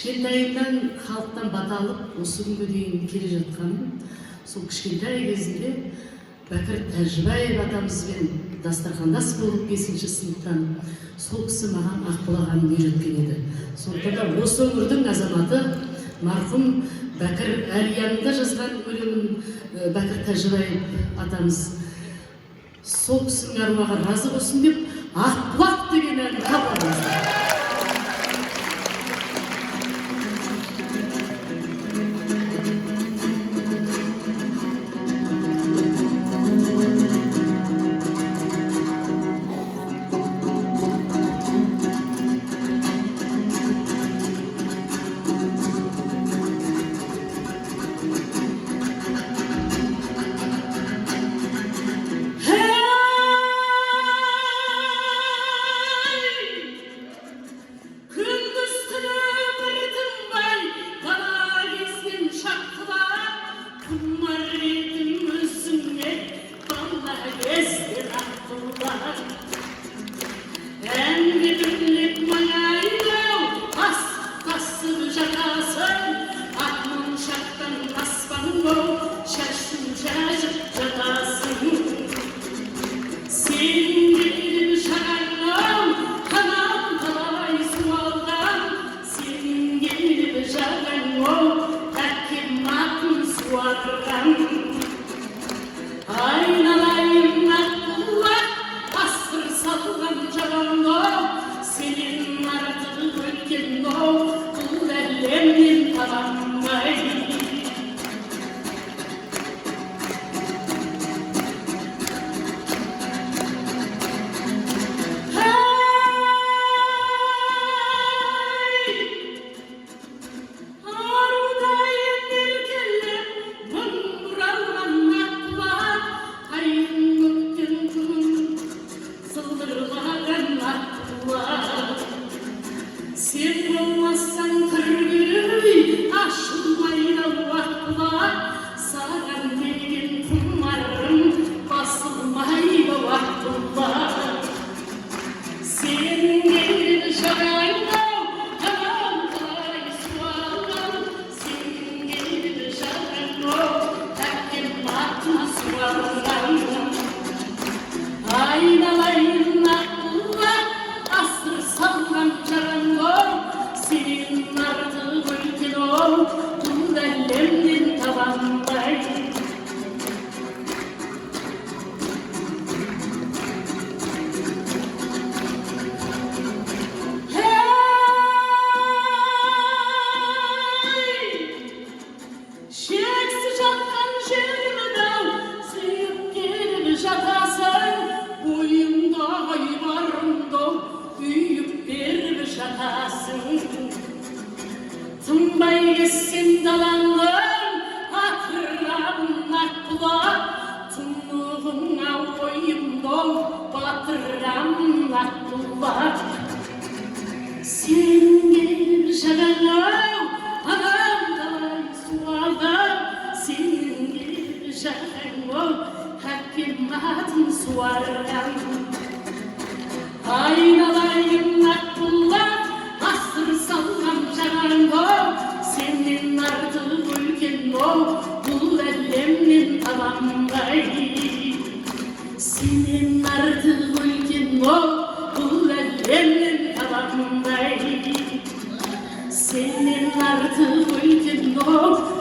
Кішкентайымнан халықтан бата алып, осы күнге дейін келе жатқаным, сол кішкентай кезінде Бәкір Тәжібаев атамызбен дастархандас болып 5-ші сыныптан сол кісі маған Ақбұлақ әнін үйреткен еді. Сондықтан да осы өңірдің азаматы марқұм Бәкір Әлиянында жазған өлеңін Бәкір Тәжібаев атамыз сол кісінің әруағы разы болсын деп Ақбұлақ деген әнін табады. Senin artık ülken o